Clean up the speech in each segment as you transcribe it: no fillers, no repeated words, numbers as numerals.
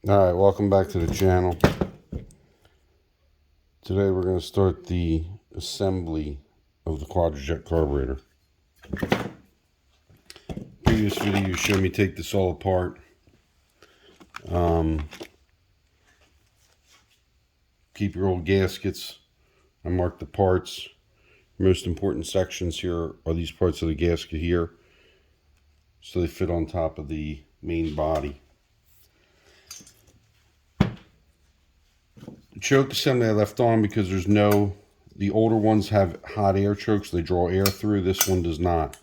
Alright, welcome back to the channel. Today we're going to start the assembly of the Quadrajet carburetor. Previous video you showed me take this all apart. Keep your old gaskets. I marked the parts. Most important sections here are these parts of the gasket here, so they fit on top of the main body. The choke assembly I left on because the older ones have hot air chokes. They draw air through. This one does not.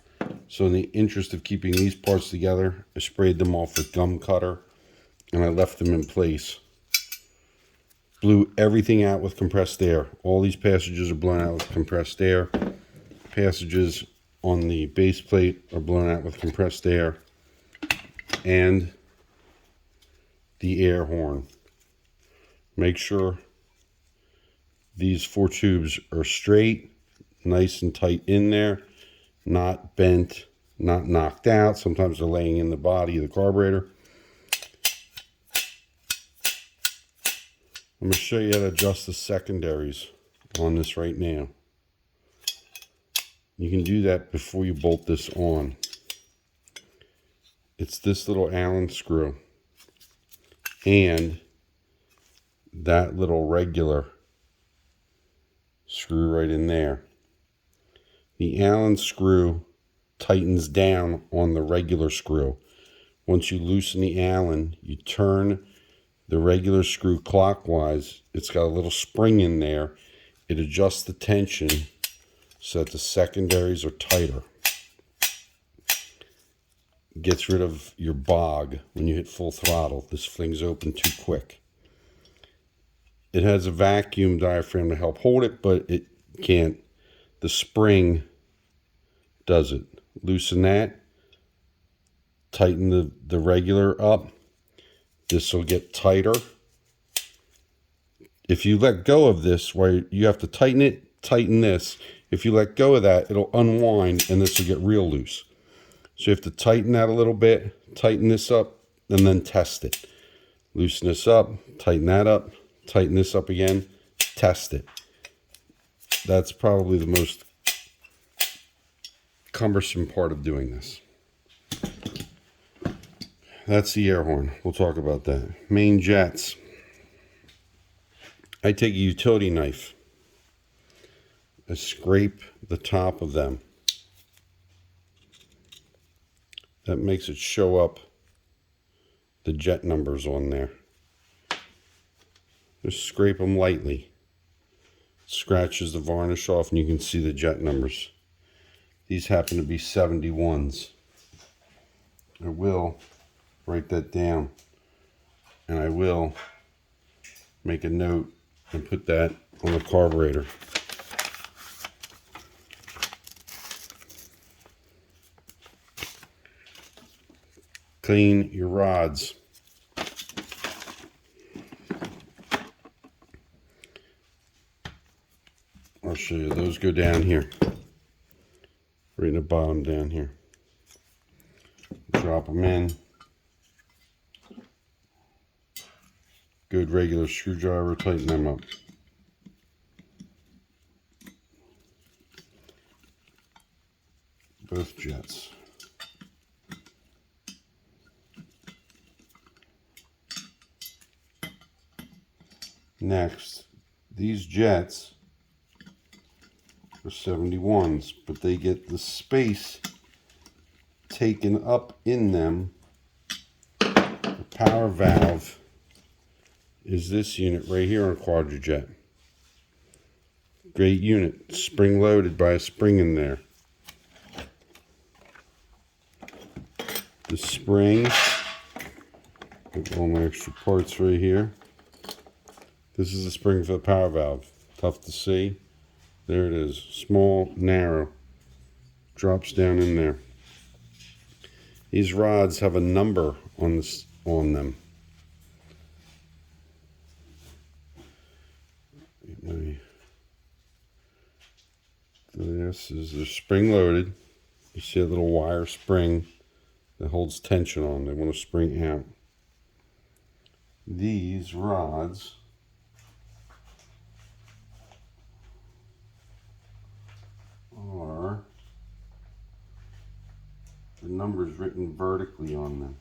So in the interest of keeping these parts together, I sprayed them off with gum cutter and I left them in place. Blew everything out with compressed air. All these passages are blown out with compressed air. Passages on the base plate are blown out with compressed air. And the air horn. Make sure these 4 tubes are straight, nice and tight in there, not bent, not knocked out. Sometimes they're laying in the body of the carburetor. I'm going to show you how to adjust the secondaries on this right now. You can do that before you bolt this on. It's this little Allen screw and that little regular screw right in there. The Allen screw tightens down on the regular screw. Once you loosen the Allen, you turn the regular screw clockwise. It's got a little spring in there. It adjusts the tension so that the secondaries are tighter. Gets rid of your bog when you hit full throttle. This flings open too quick. It has a vacuum diaphragm to help hold it, but it can't. The spring does it. Loosen that. Tighten the regular up. This will get tighter. If you let go of this, where you have to tighten it, tighten this. If you let go of that, it'll unwind and this will get real loose. So you have to tighten that a little bit, tighten this up, and then test it. Loosen this up, tighten that up, tighten this up again, test it. That's probably the most cumbersome part of doing this. That's the air horn. We'll talk about that. Main jets. I take a utility knife. I scrape the top of them. That makes it show up the jet numbers on there. Just scrape them lightly. Scratches the varnish off and you can see the jet numbers. These happen to be 71s. I will write that down and I will make a note and put that on the carburetor. Clean your rods. I'll show you. Those go down here. Right in the bottom down here. Drop them in. Good regular screwdriver, tighten them up. Both jets. Next, these jets are 71s, but they get the space taken up in them. The power valve is this unit right here on Quadrajet. Great unit, spring loaded by a spring in there. The spring, put all my extra parts right here. This is the spring for the power valve. Tough to see. There it is. Small, narrow. Drops down in there. These rods have a number on them. This is the spring loaded. You see a little wire spring that holds tension on. They want to spring out. these rods are the numbers written vertically on them.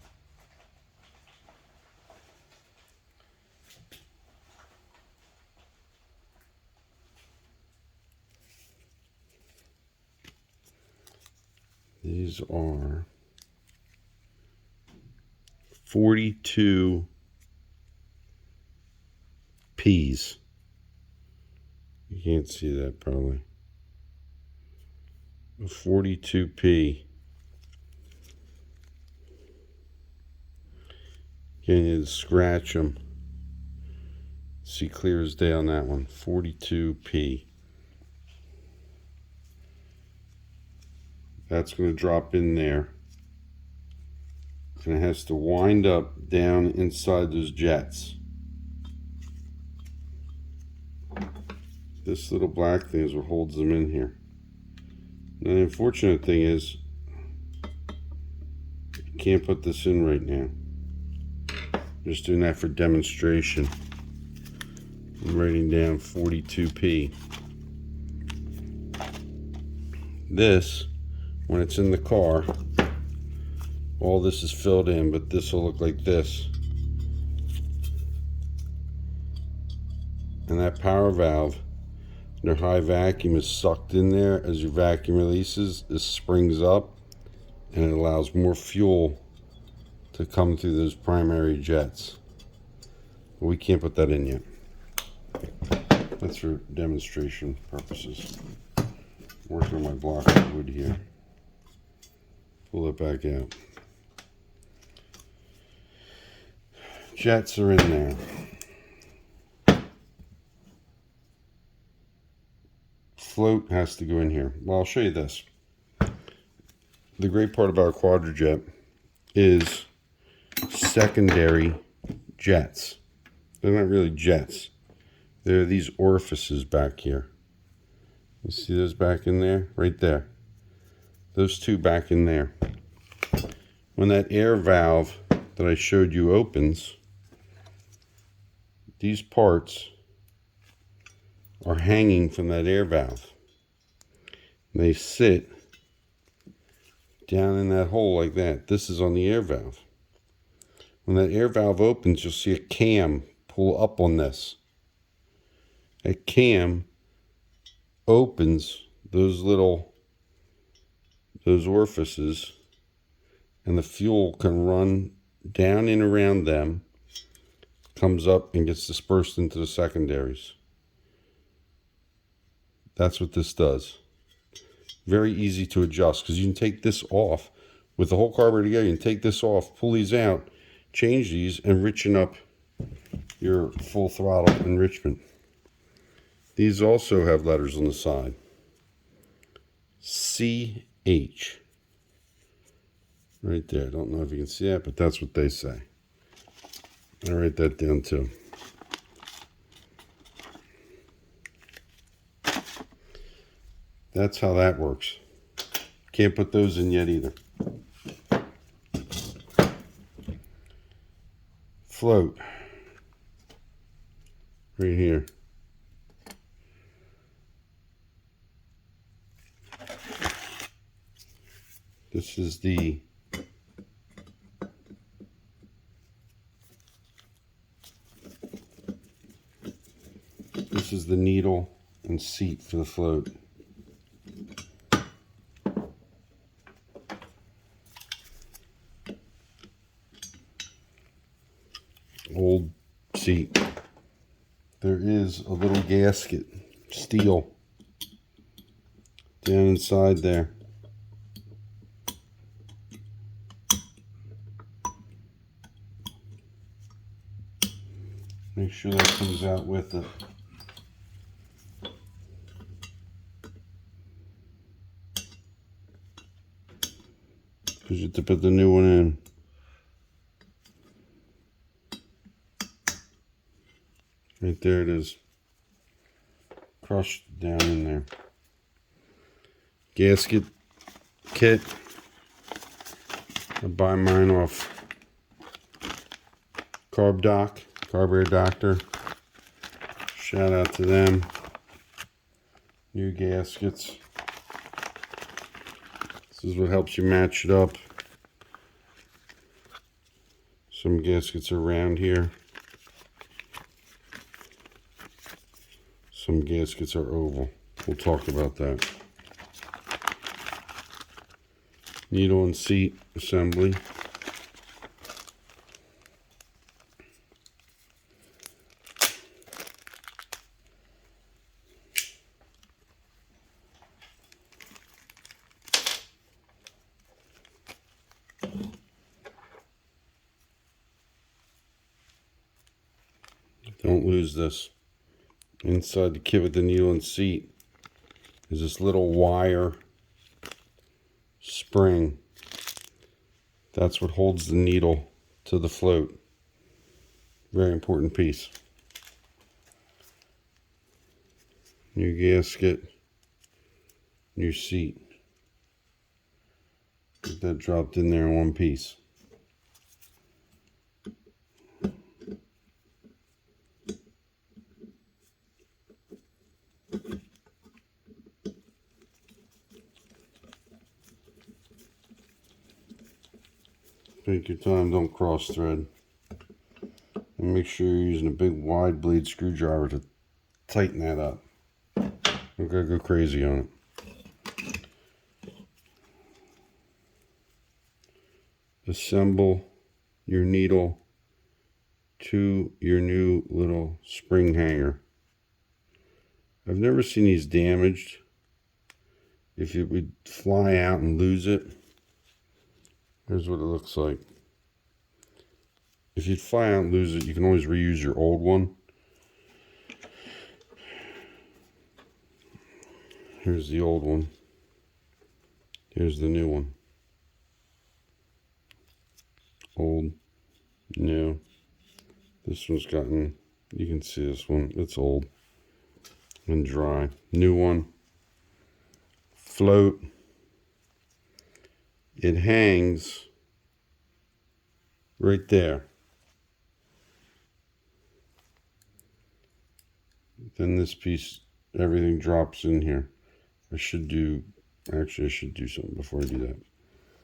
These are 42 P's. You can't see that probably. 42P. Can you scratch them? See clear as day on that one. 42P. That's going to drop in there. And it has to wind up down inside those jets. This little black thing is what holds them in here. Now, the unfortunate thing is, you can't put this in right now. I'm just doing that for demonstration. I'm writing down 42P. This, when it's in the car, all this is filled in, but this will look like this. And that power valve, under high vacuum, is sucked in there. As your vacuum releases, this springs up and it allows more fuel to come through those primary jets. But we can't put that in yet. That's for demonstration purposes. I'm working on my block of wood here. Pull it back out. Jets are in there. Float has to go in here. Well, I'll show you this. The great part about a Quadrajet is secondary jets. They're not really jets. They're these orifices back here. You see those back in there? Right there. Those two back in there. When that air valve that I showed you opens, these parts are hanging from that air valve. They sit down in that hole like that. This is on the air valve. When that air valve opens, you'll see a cam pull up on this. That cam opens those orifices, and the fuel can run down and around them, comes up and gets dispersed into the secondaries. That's what this does. Very easy to adjust, because you can take this off with the whole carburetor together. You can take this off, pull these out, change these, and richen up your full throttle enrichment. These also have letters on the side. CH. Right there. I don't know if you can see that, but that's what they say. I'll write that down too. That's how that works. Can't put those in yet either. Float. Right here. This is the needle and seat for the float. Old seat. There is a little gasket, steel, down inside there. Make sure that comes out with it. Because you have to put the new one in. Right there it is. Crushed down in there. Gasket kit. I buy mine off Carb Doc. Carburetor Doctor. Shout out to them. New gaskets. This is what helps you match it up. Some gaskets are round here. Some gaskets are oval. We'll talk about that. Needle and seat assembly. Don't lose this. Inside the kit with the needle and seat is this little wire spring. That's what holds the needle to the float. Very important piece. New gasket, new seat. Get that dropped in there in one piece. Take your time, don't cross thread. And make sure you're using a big wide blade screwdriver to tighten that up. Don't gotta go crazy on it. Assemble your needle to your new little spring hanger. I've never seen these damaged. If it would fly out and lose it, here's what it looks like. If you'd fly out and lose it, you can always reuse your old one. Here's the old one. Here's the new one. Old, new. This one's gotten, you can see this one, it's old and dry. New one. Float. It hangs right there. Then this piece, everything drops in here. I should do something before I do that.